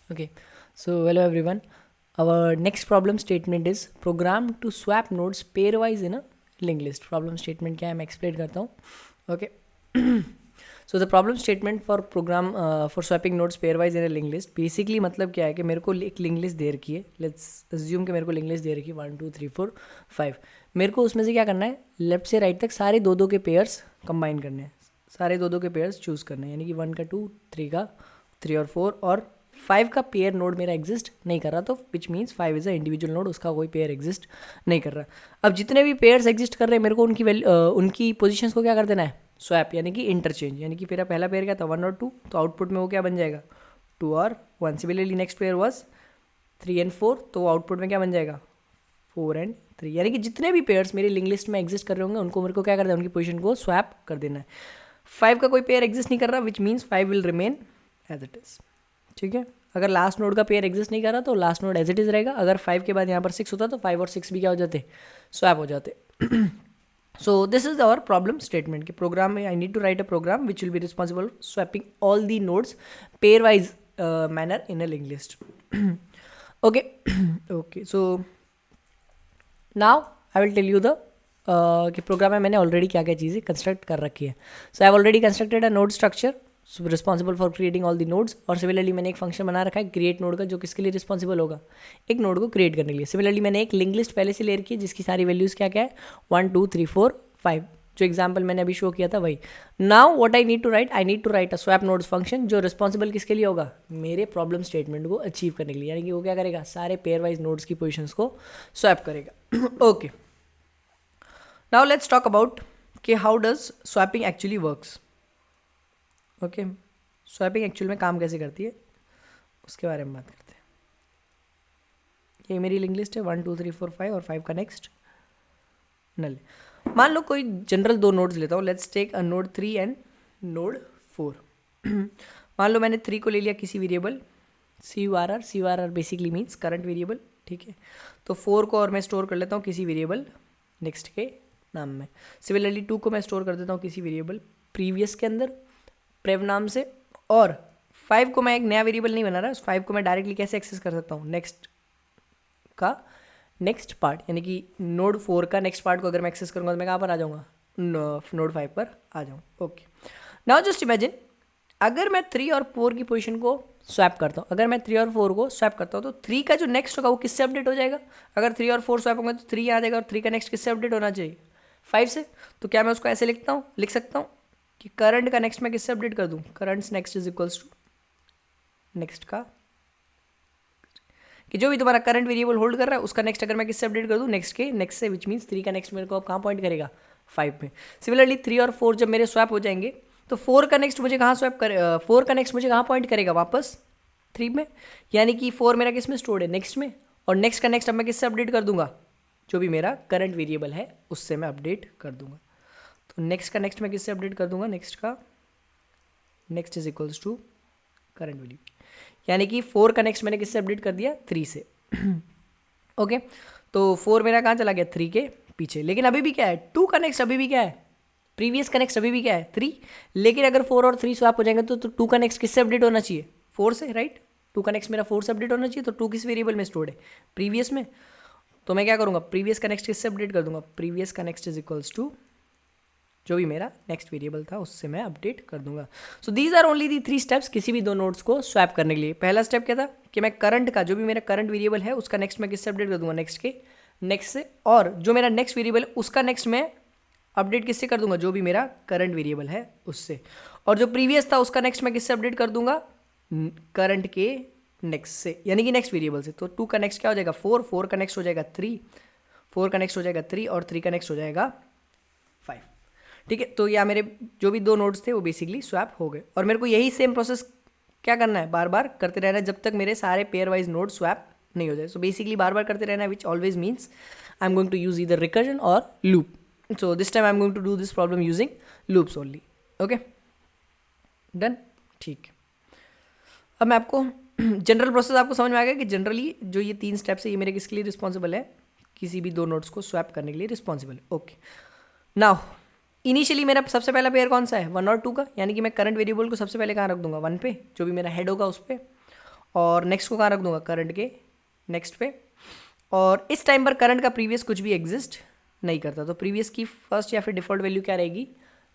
Okay, so hello everyone. Our next problem statement is program to swap nodes pairwise in a linked list. Problem statement क्या है मैं explain करता हूँ. Okay. So the problem statement for program for swapping nodes pairwise in a linked list basically मतलब क्या है कि मेरे को एक linked list दे रखी है. Let's assume कि मेरे को linked list दे रखी है 1 2 3 4 5. मेरे को उसमें से क्या करना है, लेफ्ट से राइट तक सारे दो दो के पेयर्स कंबाइन करने हैं, सारे दो दो के पेयर्स चूज़ करने हैं, यानी कि 1 का 2, 3 का 3 और 4 और 5 का पेयर नोड मेरा एग्जिस्ट नहीं कर रहा, तो विच means 5 is a individual node, उसका कोई पेयर एग्जिस्ट नहीं कर रहा. अब जितने भी पेयर्स एग्जिस्ट कर रहे हैं मेरे को उनकी उनकी पोजीशंस को क्या कर देना है, स्वैप यानी कि इंटरचेंज. यानी कि मेरा पहला पेयर क्या था 1 और 2, तो आउटपुट में वो क्या बन जाएगा 2 और 1. Similarly next pair was 3 and 4, तो आउटपुट में क्या बन जाएगा 4 एंड 3. यानी कि जितने भी पेयर्स मेरी लिंक लिस्ट में एग्जिस्ट कर रहे होंगे उनको मेरे को क्या करना है, उनकी पोजीशन को स्वैप कर देना है. 5 का कोई पेयर एग्जिस्ट नहीं कर रहा, which means 5 will remain as it is. ठीक है, अगर लास्ट नोड का पेयर एग्जिस्ट नहीं कर रहा तो last node as it is रहेगा. अगर 5 के बाद यहाँ पर 6 होता तो 5 और 6 भी क्या हो जाते, स्वैप हो जाते. So this is our problem statement कि प्रोग्राम में I need to write a program which will be responsible swapping all the nodes pair wise manner in a link list. Okay okay, so now I will tell you the कि program में मैंने already क्या क्या चीज़ें construct कर रखी है. So I have already constructed a node structure responsible for creating all the nodes. और सिमिलरली मैंने एक फंक्शन बना रखा है क्रिएट नोड का, जो किसके लिए रिस्पॉन्सिबल होगा, एक नोड को क्रिएट करने के लिए. सिमिलरली मैंने एक लिंक लिस्ट पहले से ले रखी है जिसकी सारी वैल्यूज़ क्या क्या है 1 2 3 4 5, जो एग्जाम्पल मैंने अभी शो किया था वही. Now what I need to write, I need to write a swap nodes function जो रिस्पॉन्सिबल किसके लिए होगा, मेरे प्रॉब्लम स्टेटमेंट को अचीव करने के लिए. यानी कि वो क्या करेगा, सारे पेयर वाइज नोड्स की पोजिशंस को स्वैप करेगा. Okay, now let's talk about कि how does swapping actually works. Okay, swapping actual में काम कैसे करती है उसके बारे में बात करते हैं. ये मेरी लिंक लिस्ट है 1 2 3 4 5 और 5 का नेक्स्ट नल. मान लो कोई जनरल दो नोड्स लेता हूँ, let's take a node 3 and node 4. मान लो मैंने 3 को ले लिया किसी variable CURR basically means current variable. ठीक है, तो 4 को और मैं स्टोर कर लेता हूँ किसी वेरिएबल नेक्स्ट के नाम में. सिमिलरली 2 को मैं स्टोर कर देता हूँ किसी वेरिएबल प्रीवियस के अंदर प्रेव नाम से. और 5 को मैं एक नया वेरिएबल नहीं बना रहा, 5 को मैं डायरेक्टली कैसे एक्सेस कर सकता हूँ, नेक्स्ट का नेक्स्ट पार्ट, यानी कि नोड 4 का नेक्स्ट पार्ट को अगर मैं एक्सेस करूँगा तो मैं कहाँ पर आ जाऊँगा, नोड 5 पर आ जाऊँ. ओके, नाउ जस्ट इमेजिन अगर मैं 3 और 4 की पोजीशन को स्वैप करता हूँ, अगर मैं 3 और 4 को स्वैप करता हूँ तो 3 का जो नेक्स्ट होगा वो किससे अपडेट हो जाएगा. अगर 3 और 4 स्वैप होंगे तो 3 आ जाएगा और 3 का नेक्स्ट किससे अपडेट होना चाहिए, 5 से. तो क्या मैं उसको ऐसे लिख सकता हूँ कि करंट का नेक्स्ट मैं किससे अपडेट कर दूँ, current's next is equals to next का, कि जो भी तुम्हारा करंट वेरिएबल होल्ड कर रहा है उसका नेक्स्ट अगर मैं किससे अपडेट कर दूँ, नेक्स्ट के नेक्स्ट से, विच मीन्स 3 का नेक्स्ट मेरे को अब कहाँ पॉइंट करेगा 5 में. सिमिलरली 3 और 4 जब मेरे स्वैप हो जाएंगे तो 4 का नेक्स्ट मुझे कहाँ स्वैप करे, 4 का नेक्स्ट मुझे कहाँ पॉइंट करेगा वापस 3 में. यानी कि 4 मेरा किस में स्टोर्ड है, नेक्स्ट में. और नेक्स्ट का नेक्स्ट अब मैं किससे अपडेट कर दूंगा, जो भी मेरा करंट वेरिएबल है उससे मैं अपडेट कर दूंगा. तो नेक्स्ट का नेक्स्ट मैं किससे अपडेट कर दूंगा, नेक्स्ट का next is equals to current value. यानी कि 4 का नेक्स्ट मैंने किससे अपडेट कर दिया 3 से. ओके, तो 4 मेरा कहाँ चला गया 3 के पीछे. लेकिन अभी भी क्या है 2 का नेक्स्ट अभी भी क्या है, प्रीवियस का नेक्स्ट अभी भी क्या है 3. लेकिन अगर 4 और 3 स्वैप हो जाएंगे तो 2 का नेक्स्ट किससे अपडेट होना चाहिए 4 से, राइट. 2 का नेक्स्ट मेरा 4 से अपडेट होना चाहिए. तो 2 किस वेरिएबल में स्टोर्ड है, प्रीवियस में. तो मैं क्या करूँगा, प्रीवियस का नेक्स्ट किससे अपडेट कर दूंगा, प्रीवियस का नेक्स्ट इज इक्वल्स टू जो भी मेरा नेक्स्ट वेरिएबल था उससे मैं अपडेट कर दूंगा. So these are only the 3 steps किसी भी दो नोड्स को स्वैप करने के लिए. पहला स्टेप क्या था कि मैं करंट का, जो भी मेरा करंट वेरिएबल है उसका नेक्स्ट मैं किससे अपडेट कर दूंगा, नेक्स्ट के नेक्स्ट से. और जो मेरा नेक्स्ट वेरिएबल है उसका नेक्स्ट मैं अपडेट किससे कर दूंगा, जो भी मेरा करंट वेरिएबल है उससे. और जो प्रीवियस था उसका नेक्स्ट मैं किससे अपडेट कर दूंगा, करंट के नेक्स्ट से, यानी कि नेक्स्ट वेरिएबल से. तो 2 का नेक्स्ट क्या हो जाएगा 4, 4 का नेक्स्ट हो जाएगा 3, 4 का नेक्स्ट हो जाएगा 3 और 3 का नेक्स्ट हो जाएगा 5. ठीक है, तो या मेरे जो भी दो नोड्स थे वो बेसिकली स्वैप हो गए. और मेरे को यही सेम प्रोसेस क्या करना है, बार बार करते रहना है जब तक मेरे सारे पेयर वाइज नोड स्वैप नहीं हो जाए. सो बेसिकली बार बार करते रहना है, which always means I am going to use either recursion और loop. So this time I'm going to do this problem using loops only. Okay, done. ठीक, अब मैं आपको जनरल प्रोसेस आपको समझ में आ गया कि जनरली जो ये 3 स्टेप्स है ये मेरे किसके लिए रिस्पॉन्सिबल है, किसी भी दो नोड्स को स्वैप करने के लिए रिस्पॉन्सिबल है. ओके, नाउ इनिशियली मेरा सबसे पहला पेयर कौन सा है 1 और 2 का. यानी कि मैं करंट वेरिएबल को सबसे पहले कहाँ रख दूंगा 1 पे, जो भी मेरा हेड होगा उस पर. और नेक्स्ट को कहाँ रख दूंगा, करंट के नेक्स्ट पे। और इस टाइम पर करंट का प्रीवियस कुछ भी एग्जिस्ट नहीं करता, तो प्रीवियस की फर्स्ट या फिर डिफॉल्ट वैल्यू क्या रहेगी,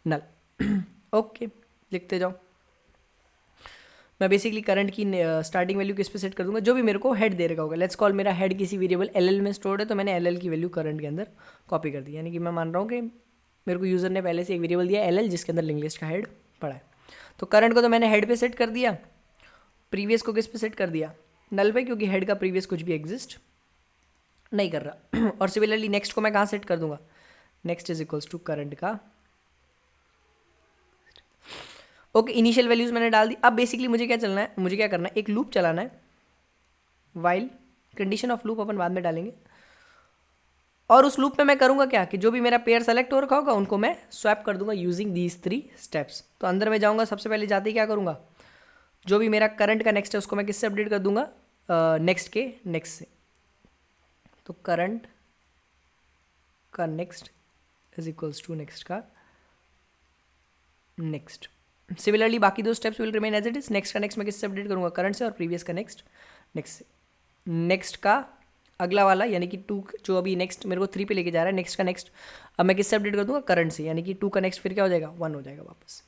नल। ओके लिखते जाओ। मैं बेसिकली करंट की स्टार्टिंग वैल्यू किस पे सेट कर दूंगा, जो भी मेरे को हेड दे रखा होगा। लेट्स कॉल मेरा हेड किसी वेरिएबल एल में स्टोर्ड है, तो मैंने एल की वैल्यू करंट के अंदर कॉपी कर दी। यानी कि मैं मान रहा हूँ कि मेरे को यूज़र ने पहले से एक वेरिएबल दिया एल जिसके अंदर लिंक लिस्ट का हेड पड़ा है। तो करंट को तो मैंने हेड पे सेट कर दिया, प्रीवियस को किस पे सेट कर दिया, नल पे, क्योंकि हेड का प्रीवियस कुछ भी एग्जिस्ट नहीं कर रहा। और सिमिलरली नेक्स्ट को मैं कहाँ सेट कर दूंगा, next is equals to current का। ओके इनिशियल वैल्यूज मैंने डाल दी। अब बेसिकली मुझे क्या चलना है, मुझे क्या करना है, एक लूप चलाना है, वाइल कंडीशन ऑफ लूप अपन बाद में डालेंगे। और उस लूप में मैं करूंगा क्या कि जो भी मेरा पेयर सेलेक्ट हो रखा होगा उनको मैं स्वैप कर दूंगा यूजिंग दीज 3 स्टेप्स। तो अंदर में जाऊंगा, सबसे पहले जाते ही क्या करूंगा, जो भी मेरा करंट का नेक्स्ट है उसको मैं किससे अपडेट कर दूंगा, नेक्स्ट के नेक्स्ट से। तो करंट का next is equals to next का नेक्स्ट। सिमिलरली बाकी दो steps will remain as it is. Next का नेक्स्ट मैं किससे अपडेट करूंगा, करंट से, और प्रीवियस का नेक्स्ट नेक्स्ट से। नेक्स्ट का अगला वाला यानी कि 2 जो अभी नेक्स्ट मेरे को 3 पे लेके जा रहा है, नेक्स्ट का नेक्स्ट अब मैं किससे अपडेट कर दूंगा, करंट से, यानी कि 2 का नेक्स्ट फिर क्या हो जाएगा, 1 हो जाएगा वापस।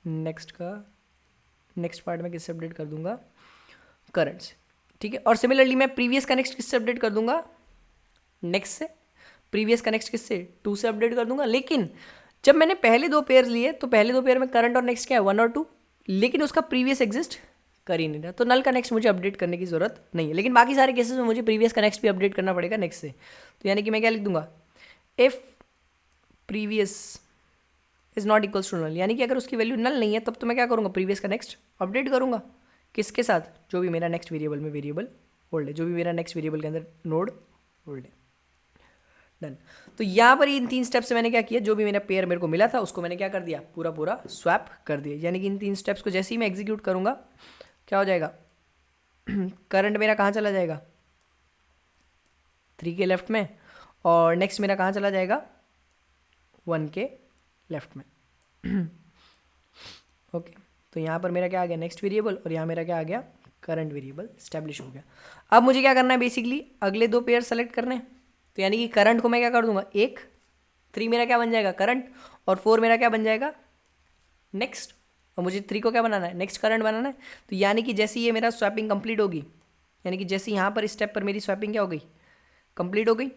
नेक्स्ट का नेक्स्ट पार्ट में किससे अपडेट कर दूंगा, करंट से, ठीक है। और सिमिलरली मैं प्रीवियस का नेक्स्ट किससे अपडेट कर दूंगा, नेक्स्ट से। प्रीवियस का नेक्स्ट किससे, 2 से अपडेट कर दूंगा। लेकिन जब मैंने पहले 2 पेयर लिए तो पहले 2 पेयर में करंट और नेक्स्ट क्या है, 1 और 2, लेकिन उसका प्रीवियस एग्जिस्ट कर ही नहीं रहा, तो नल का नेक्स्ट मुझे अपडेट करने की जरूरत नहीं है। लेकिन बाकी सारे केसेस में मुझे प्रीवियस का नेक्स्ट भी अपडेट करना पड़ेगा नेक्स्ट से। तो यानी कि मैं क्या लिख दूंगा, if previous is not equals to null, यानी कि अगर उसकी वैल्यू नल नहीं है तब तो मैं क्या करूँगा, प्रीवियस का नेक्स्ट अपडेट करूँगा। किसके साथ, जो भी मेरा नेक्स्ट वेरिएबल में वेरिएबल होल्ड है, जो भी मेरा नेक्स्ट वेरिएबल के अंदर नोड होल्ड है। डन। तो यहाँ पर इन 3 स्टेप से मैंने क्या किया, जो भी मेरा पेयर मेरे को मिला था उसको मैंने क्या कर दिया, पूरा पूरा स्वैप कर दिया। यानी कि इन 3 स्टेप्स को जैसे ही मैं एग्जीक्यूट करूँगा क्या हो जाएगा, करंट मेरा कहाँ चला जाएगा, 3 के लेफ्ट में, और नेक्स्ट मेरा कहाँ चला जाएगा, 1 के लेफ्ट में। ओके तो यहाँ पर मेरा क्या आ गया, नेक्स्ट वेरिएबल, और यहाँ मेरा क्या आ गया, करंट वेरिएबल स्टैब्लिश हो गया। अब मुझे क्या करना है, बेसिकली अगले 2 पेयर सेलेक्ट करने हैं। तो यानी कि करंट को मैं क्या कर दूंगा, 1, 3 मेरा क्या बन जाएगा, करंट, और 4 मेरा क्या बन जाएगा, नेक्स्ट। और मुझे 3 को क्या बनाना है, नेक्स्ट करंट बनाना है। तो यानी कि जैसे ये मेरा स्वैपिंग कंप्लीट होगी, यानी कि जैसे यहाँ पर स्टेप पर मेरी स्वैपिंग क्या हो गई, कंप्लीट हो गई,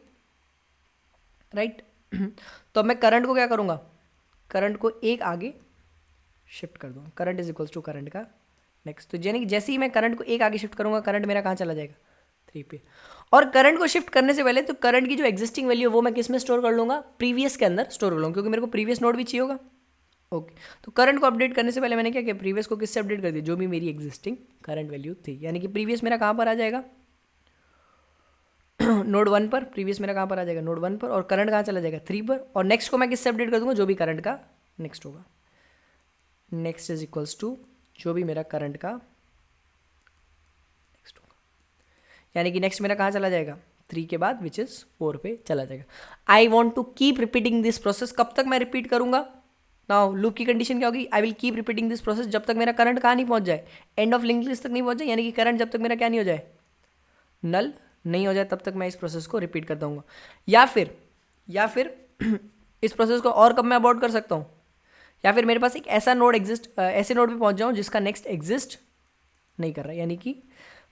राइट। तो अब मैं करंट को क्या करूँगा, करंट को 1 आगे शिफ्ट कर दूँगा, current is equals to current का नेक्स्ट। तो यानी कि जैसे ही मैं करंट को 1 आगे शिफ्ट करूँगा, करंट मेरा कहाँ चला जाएगा, 3 पे। और करंट को शिफ्ट करने से पहले तो करंट की जो एग्जिस्टिंग वैल्यू है वो मैं किस में स्टोर कर लूँगा, प्रीवियस के अंदर स्टोर कर लूँगा, क्योंकि मेरे को प्रीवियस नोड भी चाहिए होगा। ओके तो करंट को अपडेट करने से पहले मैंने क्या किया, प्रीवियस को किससे अपडेट कर दिया, जो भी मेरी एग्जिस्टिंग करंट वैल्यू थी। यानी कि प्रीवियस मेरा कहाँ पर आ जाएगा, नोड 1 पर, प्रीवियस मेरा कहाँ पर आ जाएगा, नोड 1 पर, और करंट कहाँ चला जाएगा, 3 पर। और नेक्स्ट को मैं किससे अपडेट कर दूँगा, जो भी करंट का नेक्स्ट होगा, नेक्स्ट इज इक्वल्स टू जो भी मेरा करंट का नेक्स्ट होगा। यानी कि नेक्स्ट मेरा कहाँ चला जाएगा, 3 के बाद विच इज़ 4 पे चला जाएगा। I want to keep repeating this process. कब तक मैं रिपीट करूंगा, नाउ लूप की कंडीशन क्या होगी, I will keep repeating this process, जब तक मेरा करंट कहाँ नहीं पहुंच जाए, एंड ऑफ लिंक लिस्ट तक नहीं पहुंच जाए। यानी कि करंट जब तक मेरा क्या नहीं हो जाए, नल नहीं हो जाए, तब तक मैं इस प्रोसेस को रिपीट करता हूँ। या फिर इस प्रोसेस को और कब मैं अबॉर्ट कर सकता हूँ, या फिर मेरे पास एक ऐसा नोड ऐसे नोड पे पहुंच जाऊँ जिसका नेक्स्ट एग्जिस्ट नहीं कर रहा, यानी कि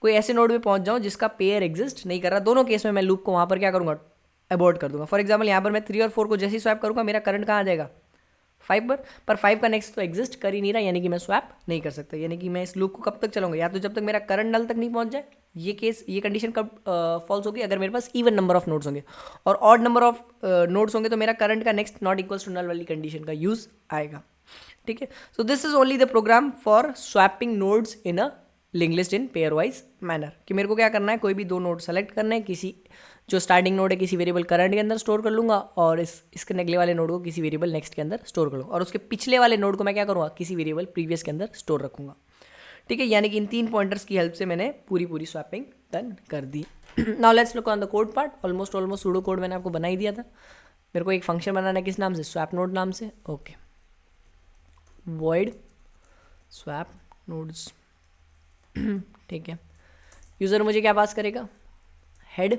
कोई ऐसे नोड पे पहुंच जाऊँ जिसका पेयर एग्जिस्ट नहीं कर रहा। दोनों केस में मैं लूप को वहाँ पर क्या करूँगा, अबॉर्ट कर दूंगा। फॉर एग्जाम्पल यहाँ पर मैं 3 और 4 को जैसे ही स्वैप करूँगा, मेरा करंट कहाँ आ जाएगा, 5 पर 5 का नेक्स्ट तो एग्जिस्ट कर ही नहीं रहा, यानी कि मैं स्वैप नहीं कर सकता। यानी कि मैं इस लूप को कब तक चलाऊंगा, या तो जब तक मेरा करंट नल तक नहीं पहुंच जाए। ये कंडीशन कब फॉल्स होगी, अगर मेरे पास इवन नंबर ऑफ नोड्स होंगे, और ऑड नंबर ऑफ नोड्स होंगे तो मेरा करंट का next not equals to null वाली कंडीशन का यूज आएगा। ठीक है, so this is only the program for swapping nodes in a link list in pair wise manner. कि मेरे को क्या करना है, कोई भी 2 नोड सेलेक्ट करना है, किसी जो स्टार्टिंग नोड है किसी वेरिएबल करंट के अंदर स्टोर कर लूँगा, और इसके अगले वाले नोड को किसी वेरिएबल नेक्स्ट के अंदर स्टोर कर लूँगा, और उसके पिछले वाले नोड को मैं क्या करूँगा, किसी वेरिएबल प्रीवियस के अंदर स्टोर रखूँगा। ठीक है, यानी कि इन 3 पॉइंटर्स की हेल्प से मैंने पूरी स्वैपिंग डन कर दी। Now let's look on the code part. Almost pseudo code मैंने आपको बना ही दिया था। मेरे को एक फंक्शन बनाना है, किस नाम से, स्वैप नोड नाम से। ओके, void swap nodes ठीक है, यूज़र मुझे क्या पास करेगा, हेड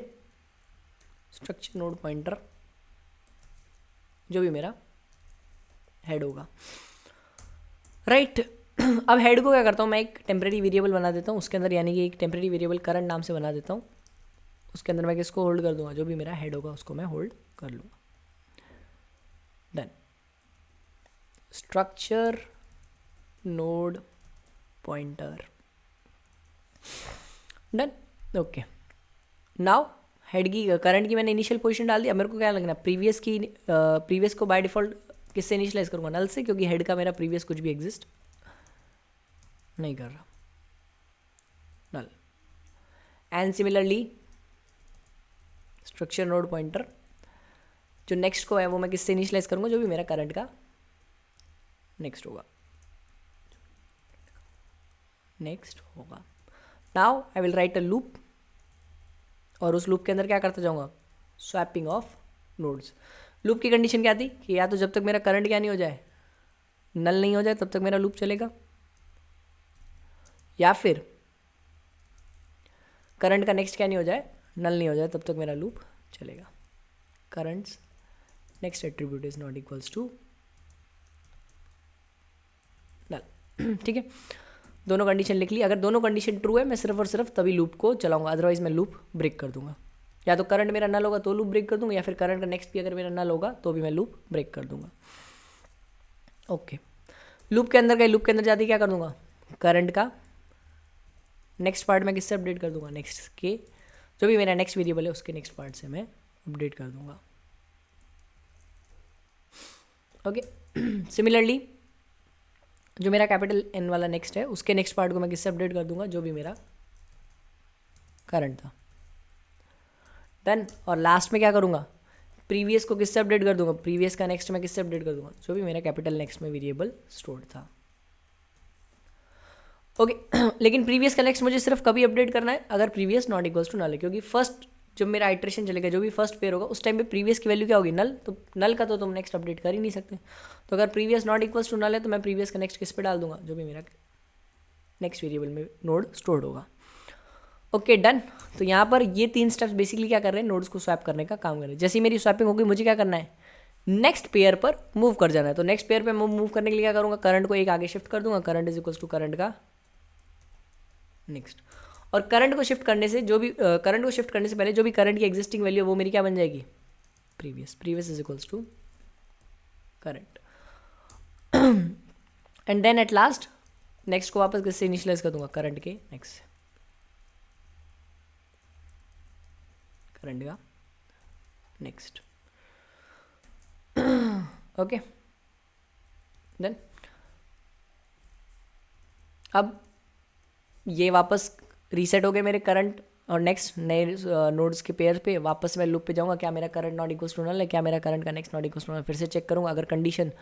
स्ट्रक्चर नोड पॉइंटर, जो भी मेरा हेड होगा, राइट। अब हेड को क्या करता हूँ मैं, एक टेम्प्रेरी वेरिएबल बना देता हूँ उसके अंदर, यानी कि एक टेम्प्रेरी वेरिएबल करंट नाम से बना देता हूँ। उसके अंदर मैं किसको होल्ड कर दूंगा, जो भी मेरा हेड होगा उसको मैं होल्ड कर लूँगा। Done. Structure node pointer, done. Okay, now head की करंट की मैंने इनिशियल पोजीशन डाल दी। अब मेरे को क्या लगना है, प्रीवियस की, प्रीवियस को बाय डिफॉल्ट किससे इनिशियलाइज करूँगा, नल से, क्योंकि हेड का मेरा प्रीवियस कुछ भी एग्जिस्ट नहीं कर रहा, null. And similarly structure node pointer जो नेक्स्ट को है वो मैं किससे इनिशियलाइज करूँगा, जो भी मेरा करंट का नेक्स्ट होगा, नेक्स्ट होगा। Now I will write a loop, और उस लूप के अंदर क्या करता जाऊँगा, स्वैपिंग ऑफ नोड्स। लूप की कंडीशन क्या थी कि या तो जब तक मेरा करंट क्या नहीं हो जाए, नल नहीं हो जाए, तब तक मेरा लूप चलेगा, या फिर करंट का नेक्स्ट क्या नहीं हो जाए, नल नहीं हो जाए, तब तक मेरा लूप चलेगा। Current's next attribute is not equals to null. ठीक है, दोनों कंडीशन लिख ली। अगर दोनों कंडीशन ट्रू है मैं सिर्फ और सिर्फ तभी लूप को चलाऊंगा, अदरवाइज मैं लूप ब्रेक कर दूंगा। या तो करंट मेरा नल होगा तो लूप ब्रेक कर दूंगा, या फिर करंट का नेक्स्ट भी अगर मेरा नल होगा तो भी मैं लूप ब्रेक कर दूंगा। ओके, लूप के अंदर गए, लूप के अंदर जाते क्या कर दूंगा, करंट का नेक्स्ट पार्ट मैं किससे अपडेट कर दूंगा, नेक्स्ट के, जो भी मेरा नेक्स्ट वेरिएबल है उसके नेक्स्ट पार्ट से मैं अपडेट कर दूंगा। ओके, सिमिलरली जो मेरा कैपिटल एन वाला नेक्स्ट है उसके नेक्स्ट पार्ट को मैं किससे अपडेट कर दूंगा, जो भी मेरा करंट था। डन। और लास्ट में क्या करूँगा, प्रीवियस को किससे अपडेट कर दूंगा, प्रीवियस का नेक्स्ट मैं किससे अपडेट कर दूंगा, जो भी मेरा कैपिटल नेक्स्ट में वेरिएबल स्टोर्ड था। ओके, लेकिन प्रीवियस का नेक्स्ट मुझे सिर्फ कभी अपडेट करना है अगर previous not equals to null है, क्योंकि फर्स्ट जब मेरा आइट्रेशन चलेगा, जो भी फर्स्ट पेयर होगा उस टाइम पे प्रीवियस की वैल्यू क्या होगी, नल। तो नल का तो तुम नेक्स्ट अपडेट कर ही नहीं सकते। तो अगर previous not equals to null है तो मैं प्रीवियस का नेक्स्ट किस पे डाल दूंगा, जो भी मेरा नेक्स्ट वेरिएबल में नोड स्टोर्ड होगा। Okay, done. तो यहाँ पर ये 3 स्टेप्स बेसिकली क्या कर रहे हैं, नोड्स को स्वैप करने का काम कर रहे हैं। जैसे ही मेरी स्वैपिंग होगी मुझे क्या करना है, नेक्स्ट पेयर पर मूव कर जाना है। तो नेक्स्ट पेयर पर मूव करने के लिए क्या करूँगा, करंट को एक आगे शिफ्ट कर दूंगा, current is equals to current का नेक्स्ट। और करंट को शिफ्ट करने से जो भी करंट को शिफ्ट करने से पहले जो भी करंट की एग्जिस्टिंग वैल्यू है वो मेरी क्या बन जाएगी, previous. Previous is equals to current. And then at last next को वापस किससे इनिशियलाइज कर दूंगा, करंट के नेक्स्ट से, करंट का नेक्स्ट। ओके, देन अब ये वापस रीसेट हो गए मेरे करंट और नेक्स्ट नए नोड्स के पेयर पे। वापस मैं लूप पे जाऊंगा, क्या मेरा current not equals to null है, क्या मेरा करंट का next not equals to null, फिर से चेक करूंगा। अगर कंडीशन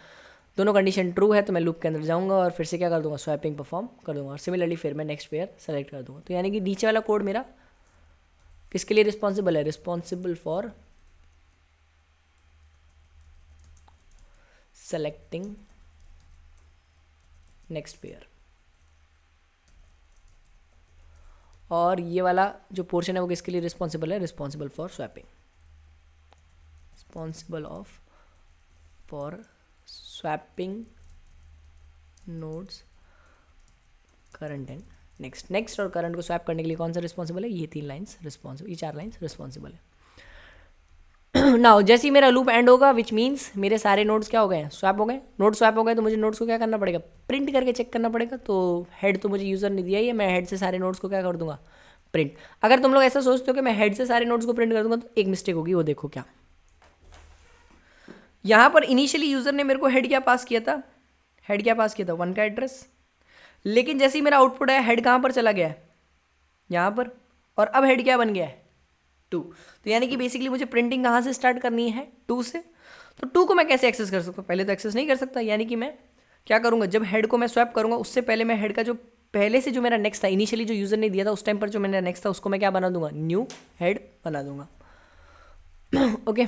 दोनों कंडीशन ट्रू है तो मैं लूप के अंदर जाऊंगा और फिर से क्या कर दूंगा, स्वैपिंग परफॉर्म कर दूंगा, और सिमिलरली फिर मैं नेक्स्ट पेयर सेलेक्ट कर दूंगा। तो यानी कि नीचे वाला कोड मेरा किसके लिए रिस्पॉन्सिबल है, responsible for selecting next pair, और ये वाला जो पोर्शन है वो किसके लिए रिस्पॉन्सिबल है, responsible for swapping, responsible of for swapping nodes current and next. Next और करंट को स्वैप करने के लिए कौन सा रिस्पॉन्सिबल है, ये 3 लाइन्स रिस्पॉन्सिबल, ये 4 लाइन्स रिस्पॉन्सिबल है। नाउ जैसे ही मेरा लूप एंड होगा, विच मीन्स मेरे सारे नोड्स क्या हो गए हैं, स्वैप हो गए। नोड स्वैप हो गए तो मुझे नोड्स को क्या करना पड़ेगा, प्रिंट करके चेक करना पड़ेगा। तो हेड तो मुझे यूज़र ने दिया ही है, मैं हेड से सारे नोड्स को क्या कर दूंगा, प्रिंट। अगर तुम लोग ऐसा सोचते हो कि मैं हेड से सारे नोड्स को प्रिंट कर दूंगा तो एक मिस्टेक होगी, वो देखो क्या। यहाँ पर इनिशियली यूज़र ने मेरे को हेड क्या पास किया था, हेड क्या पास किया था, 1 का एड्रेस। लेकिन जैसे ही मेरा आउटपुट आया, हेड कहाँ पर चला गया है, यहाँ पर, और अब हेड क्या बन गया है, 2। तो यानी कि बेसिकली मुझे प्रिंटिंग कहाँ से स्टार्ट करनी है, 2 से। तो 2 को मैं कैसे एक्सेस कर सकता हूँ, पहले तो एक्सेस नहीं कर सकता। यानी कि मैं क्या करूँगा, जब हेड को मैं स्वैप करूँगा उससे पहले मैं हेड का जो पहले से जो मेरा नेक्स्ट था, इनिशियली जो यूज़र ने दिया था उस टाइम पर जो मेरा नेक्स्ट था, उसको मैं क्या बना दूंगा, न्यू हेड बना दूंगा। Okay,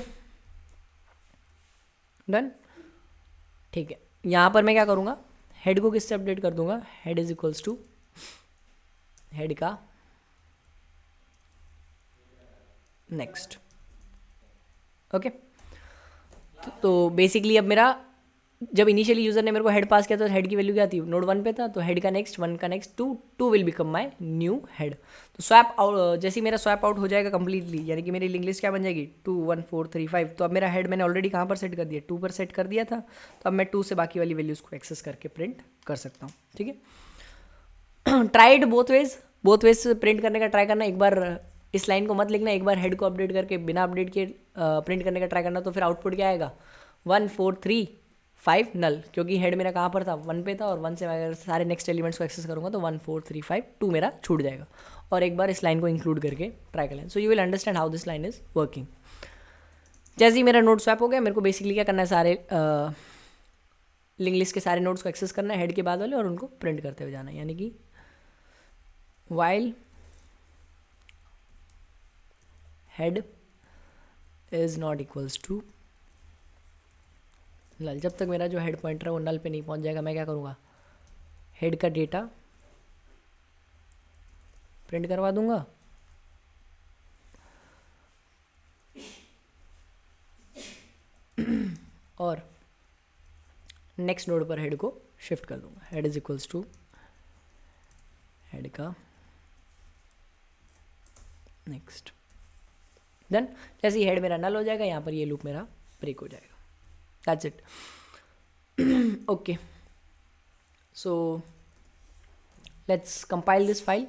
done. ठीक है, यहाँ पर मैं क्या करूँगा, हेड को किससे अपडेट कर दूंगा, head is equals to head का नेक्स्ट। ओके, तो बेसिकली अब मेरा जब इनिशियली यूज़र ने मेरे को हेड पास किया तो हेड की वैल्यू क्या थी, नोड 1 पे था, तो हेड का नेक्स्ट 1 का next 2, 2 will become my new head. तो स्वैप आउट, जैसे ही मेरा स्वैप आउट हो जाएगा कंप्लीटली, यानी कि मेरी लिंक लिस्ट क्या बन जाएगी 2 1 4 3 5। तो अब मेरा हेड मैंने ऑलरेडी कहाँ पर सेट कर दिया, 2 पर सेट कर दिया था, तो अब मैं 2 से बाकी वाली वैल्यूज़ को एक्सेस करके प्रिंट कर सकता हूँ। ठीक है, ट्राइड बोथ वेज प्रिंट करने का ट्राई करना। एक बार इस लाइन को मत लिखना, एक बार हेड को अपडेट करके बिना अपडेट के प्रिंट करने का ट्राई करना, तो फिर आउटपुट क्या आएगा 1 4 3 5 नल, क्योंकि हेड मेरा कहाँ पर था 1 पे था, और 1 से मैं अगर सारे नेक्स्ट एलिमेंट्स को एक्सेस करूँगा तो 1 4 3 5 2 मेरा छूट जाएगा। और एक बार इस लाइन को इंक्लूड करके ट्राई कर लें, so you will understand how this line is working. जैसे ही मेरा नोड स्वैप हो गया, मेरे को बेसिकली क्या करना है, सारे लिंक लिस्ट के सारे नोड्स को एक्सेस करना है हेड के बाद वाले, और उनको प्रिंट करते हुए जाना है, यानी कि while head is not equals to null। जब तक मेरा जो हेड पॉइंटर है वो नल पे नहीं पहुंच जाएगा, मैं क्या करूँगा, हेड का डेटा प्रिंट करवा दूंगा, और नेक्स्ट नोड पर हेड को शिफ्ट कर दूंगा। Head is equals to head का नेक्स्ट, देन जैसे ही हेड मेरा नल हो जाएगा, यहाँ पर ये लूप मेरा ब्रेक हो जाएगा। That's it. Okay, so let's compile this file.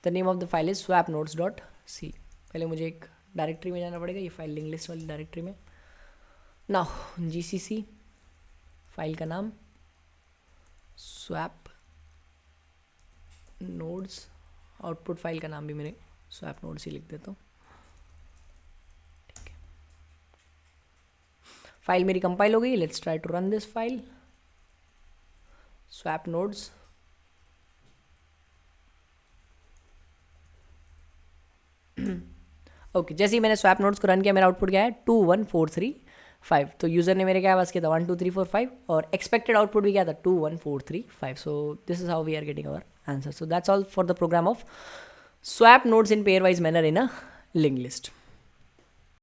The name of the file is swapnodes.c। पहले मुझे एक डायरेक्टरी में जाना पड़ेगा, ये फाइल लिंक लिस्ट वाली डायरेक्टरी में। नाउ जीसीसी फाइल का नाम स्वैप नोड्स, आउटपुट फाइल का नाम भी मेरे स्वैप नोड्स ही लिख देता हूँ। ठीक है, फाइल मेरी कंपाइल हो गई। Let's try to run this file swap nodes. Okay, जैसे ही मैंने स्वैप नोड्स को रन किया, मेरा आउटपुट क्या है 2 1 4 3 5। तो यूजर ने मेरे क्या पास किया था 1 2 3 4 5, और एक्सपेक्टेड आउटपुट भी क्या था 2 1 4 3 5। So this is how we are getting our answer. So that's all for the program of swap nodes in pairwise manner in a linked list.